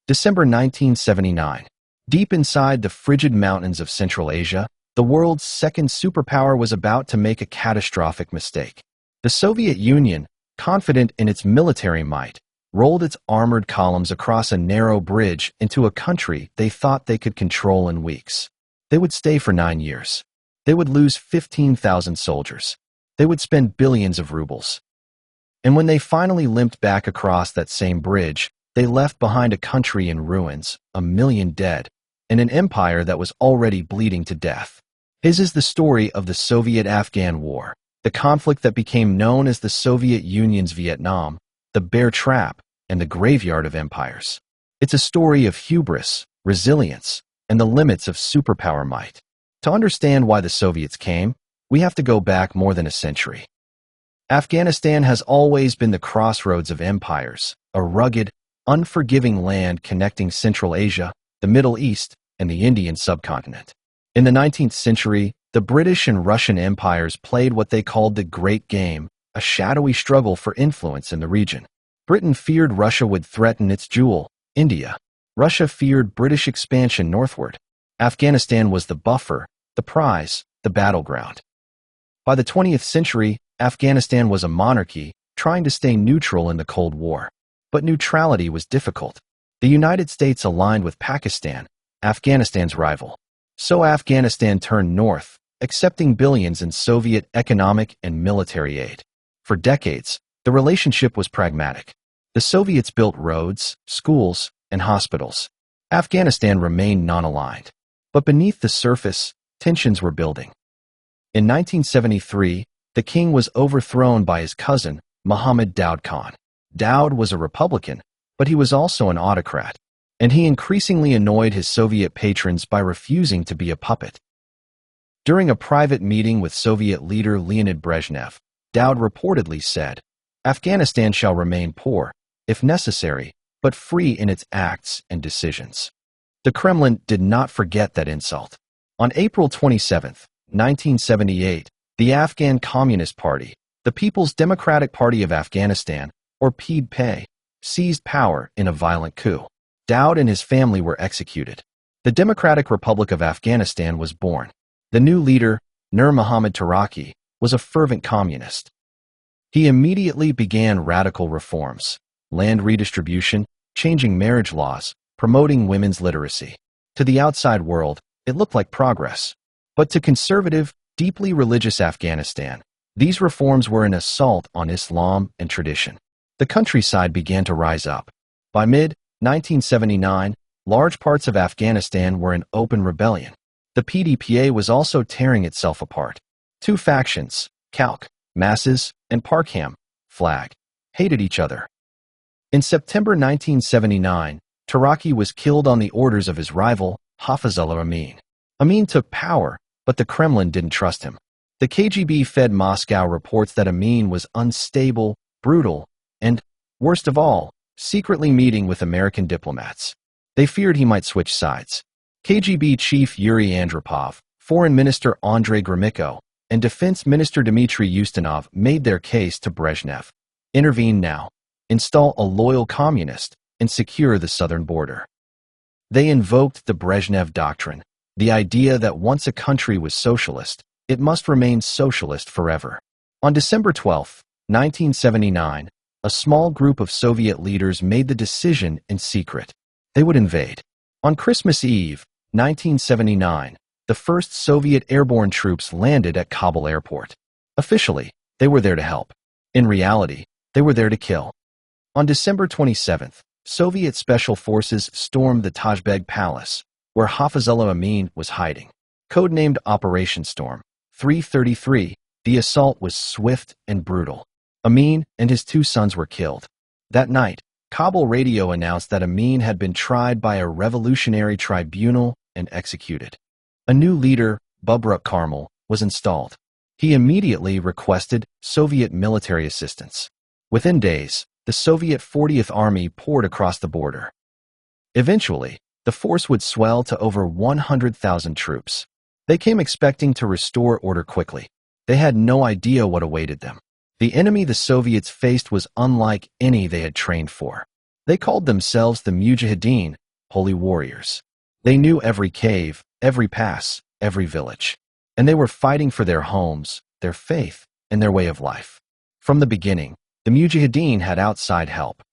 December 1979. Deep inside the frigid mountains of Central Asia, the world's second superpower was about to make a catastrophic mistake. The Soviet Union, confident in its military might, rolled its armored columns across a narrow bridge into a country they thought they could control in weeks. They would stay for 9 years. They would lose 15,000 soldiers. They would spend billions of rubles. And when they finally limped back across that same bridge, they left behind a country in ruins, 1 million dead, and an empire that was already bleeding to death. His is the story of the Soviet-Afghan War, the conflict that became known as the Soviet Union's Vietnam, the bear trap, and the graveyard of empires. It's a story of hubris, resilience, and the limits of superpower might. To understand why the Soviets came, we have to go back more than a century. Afghanistan has always been the crossroads of empires, a rugged, unforgiving land connecting Central Asia, the Middle East, and the Indian subcontinent. In the 19th century, the British and Russian empires played what they called the Great Game, a shadowy struggle for influence in the region. Britain feared Russia would threaten its jewel, India. Russia feared British expansion northward. Afghanistan was the buffer, the prize, the battleground. By the 20th century, Afghanistan was a monarchy, trying to stay neutral in the Cold War. But neutrality was difficult. The United States aligned with Pakistan, Afghanistan's rival. So Afghanistan turned north, accepting billions in Soviet economic and military aid. For decades, the relationship was pragmatic. The Soviets built roads, schools, and hospitals. Afghanistan remained non-aligned. But beneath the surface, tensions were building. In 1973, the king was overthrown by his cousin, Mohammad Daoud Khan. Daoud was a Republican, but he was also an autocrat, and he increasingly annoyed his Soviet patrons by refusing to be a puppet. During a private meeting with Soviet leader Leonid Brezhnev, Daoud reportedly said, "Afghanistan shall remain poor, if necessary, but free in its acts and decisions." The Kremlin did not forget that insult. On April 27, 1978, the Afghan Communist Party, the People's Democratic Party of Afghanistan, or PDP, seized power in a violent coup. Daoud and his family were executed. The Democratic Republic of Afghanistan was born. The new leader, Nur Muhammad Taraki, was a fervent communist. He immediately began radical reforms, land redistribution, changing marriage laws, promoting women's literacy. To the outside world, it looked like progress. But to conservative, deeply religious Afghanistan, these reforms were an assault on Islam and tradition. The countryside began to rise up. By mid-1979, large parts of Afghanistan were in open rebellion. The PDPA was also tearing itself apart. Two factions, Khalq, masses, and Parkham, flag, hated each other. In September 1979, Taraki was killed on the orders of his rival, Hafizullah Amin. Amin took power, but the Kremlin didn't trust him. The KGB-fed Moscow reports that Amin was unstable, brutal, and, worst of all, secretly meeting with American diplomats. They feared he might switch sides. KGB chief Yuri Andropov, Foreign Minister Andrei Gromyko, and Defense Minister Dmitry Ustinov made their case to Brezhnev. Intervene now. Install a loyal communist and secure the southern border. They invoked the Brezhnev Doctrine, the idea that once a country was socialist, it must remain socialist forever. On December 12, 1979, a small group of Soviet leaders made the decision in secret. They would invade. On Christmas Eve, 1979, the first Soviet airborne troops landed at Kabul airport. Officially, they were there to help. In reality, they were there to kill. On December 27th, Soviet special forces stormed the Tajbeg Palace, where Hafizullah Amin was hiding. Codenamed Operation Storm 333, the assault was swift and brutal. Amin and his 2 sons were killed. That night, Kabul radio announced that Amin had been tried by a revolutionary tribunal and executed. A new leader, Bubruk Karmal, was installed. He immediately requested Soviet military assistance. Within days, the Soviet 40th Army poured across the border. Eventually, the force would swell to over 100,000 troops. They came expecting to restore order quickly. They had no idea what awaited them. The enemy the Soviets faced was unlike any they had trained for. They called themselves the Mujahideen, holy warriors. They knew every cave, every pass, every village. And they were fighting for their homes, their faith, and their way of life. From the beginning, the Mujahideen had outside help.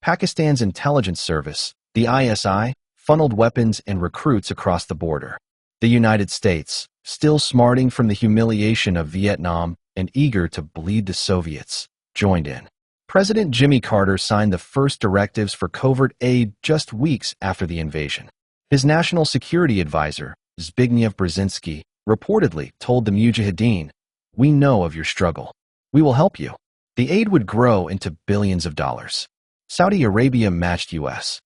Pakistan's intelligence service, the ISI, funneled weapons and recruits across the border. The United States, still smarting from the humiliation of Vietnam and eager to bleed the Soviets, joined in. President Jimmy Carter signed the first directives for covert aid just weeks after the invasion. His national security advisor, Zbigniew Brzezinski, reportedly told the Mujahideen, "We know of your struggle. We will help you." The aid would grow into billions of dollars. Saudi Arabia matched U.S.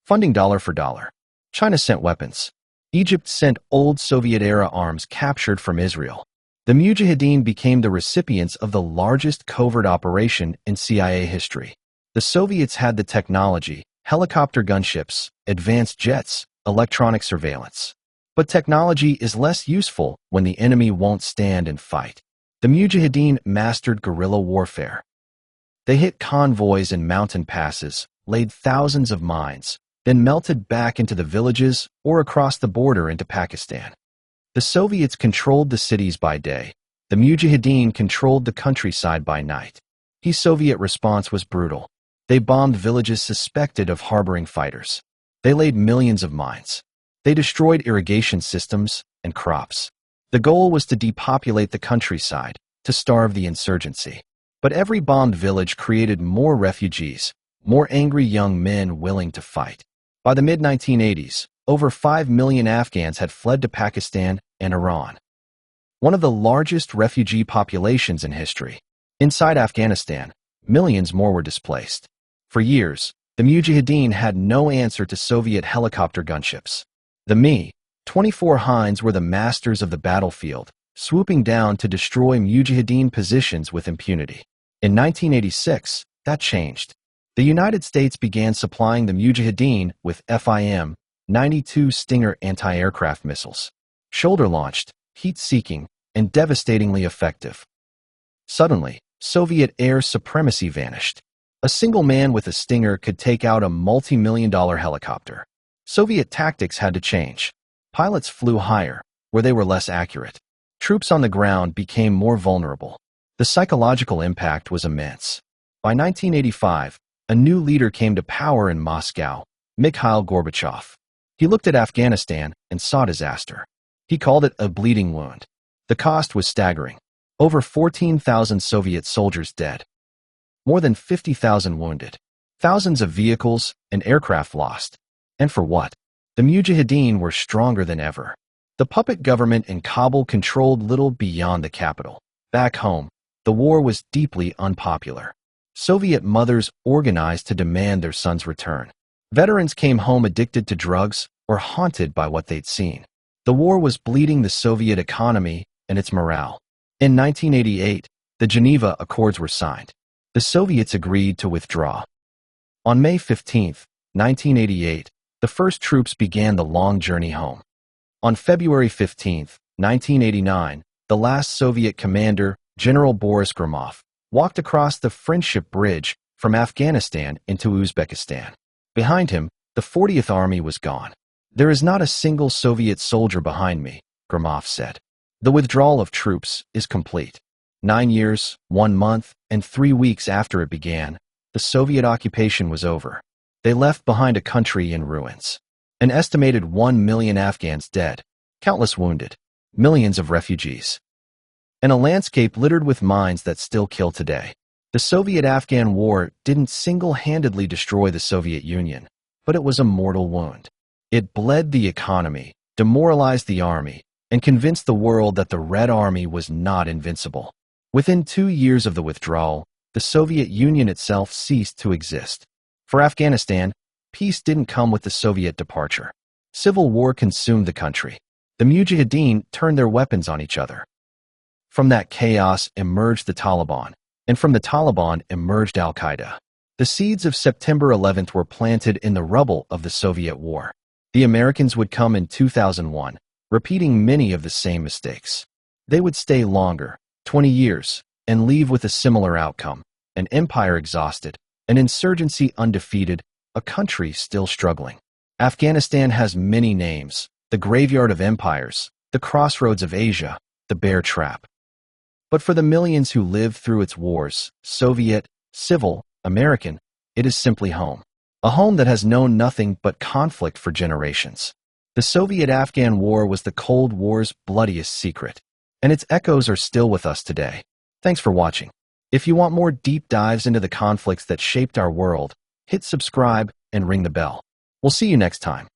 funding dollar for dollar. China sent weapons. Egypt sent old Soviet-era arms captured from Israel. The Mujahideen became the recipients of the largest covert operation in CIA history. The Soviets had the technology, helicopter gunships, advanced jets, electronic surveillance. But technology is less useful when the enemy won't stand and fight. The Mujahideen mastered guerrilla warfare. They hit convoys and mountain passes, laid thousands of mines, then melted back into the villages or across the border into Pakistan. The Soviets controlled the cities by day. The Mujahideen controlled the countryside by night. The Soviet response was brutal. They bombed villages suspected of harboring fighters. They laid millions of mines. They destroyed irrigation systems and crops. The goal was to depopulate the countryside, to starve the insurgency. But every bombed village created more refugees, more angry young men willing to fight. By the mid-1980s, over 5 million Afghans had fled to Pakistan and Iran, one of the largest refugee populations in history. Inside Afghanistan, millions more were displaced. For years, the Mujahideen had no answer to Soviet helicopter gunships. The Mi-24 Hinds were the masters of the battlefield, swooping down to destroy Mujahideen positions with impunity. In 1986, that changed. The United States began supplying the Mujahideen with FIM-92 Stinger anti-aircraft missiles. Shoulder-launched, heat-seeking, and devastatingly effective. Suddenly, Soviet air supremacy vanished. A single man with a Stinger could take out a multi-million-dollar helicopter. Soviet tactics had to change. Pilots flew higher, where they were less accurate. Troops on the ground became more vulnerable. The psychological impact was immense. By 1985, a new leader came to power in Moscow, Mikhail Gorbachev. He looked at Afghanistan and saw disaster. He called it a bleeding wound. The cost was staggering. Over 14,000 Soviet soldiers dead. More than 50,000 wounded. Thousands of vehicles and aircraft lost. And for what? The Mujahideen were stronger than ever. The puppet government in Kabul controlled little beyond the capital. Back home, the war was deeply unpopular. Soviet mothers organized to demand their sons' return. Veterans came home addicted to drugs or haunted by what they'd seen. The war was bleeding the Soviet economy and its morale. In 1988, the Geneva Accords were signed. The Soviets agreed to withdraw. On May 15, 1988, the first troops began the long journey home. On February 15, 1989, the last Soviet commander, General Boris Gromov, walked across the Friendship Bridge from Afghanistan into Uzbekistan. Behind him, the 40th Army was gone. "There is not a single Soviet soldier behind me," Gromov said. "The withdrawal of troops is complete." 9 years, 1 month, and 3 weeks after it began, the Soviet occupation was over. They left behind a country in ruins. An estimated 1 million Afghans dead, countless wounded, millions of refugees, and a landscape littered with mines that still kill today. The Soviet-Afghan War didn't single-handedly destroy the Soviet Union, but it was a mortal wound. It bled the economy, demoralized the army, and convinced the world that the Red Army was not invincible. Within 2 years of the withdrawal, the Soviet Union itself ceased to exist. For Afghanistan, peace didn't come with the Soviet departure. Civil war consumed the country. The Mujahideen turned their weapons on each other. From that chaos emerged the Taliban, and from the Taliban emerged Al-Qaeda. The seeds of September 11th were planted in the rubble of the Soviet war. The Americans would come in 2001, repeating many of the same mistakes. They would stay longer, 20 years, and leave with a similar outcome, an empire exhausted, an insurgency undefeated, a country still struggling. Afghanistan has many names: the graveyard of empires, the crossroads of Asia, the bear trap. But for the millions who lived through its wars, Soviet, civil, American, it is simply home. A home that has known nothing but conflict for generations. The Soviet-Afghan War was the Cold War's bloodiest secret, and its echoes are still with us today. Thanks for watching. If you want more deep dives into the conflicts that shaped our world, hit subscribe and ring the bell. We'll see you next time.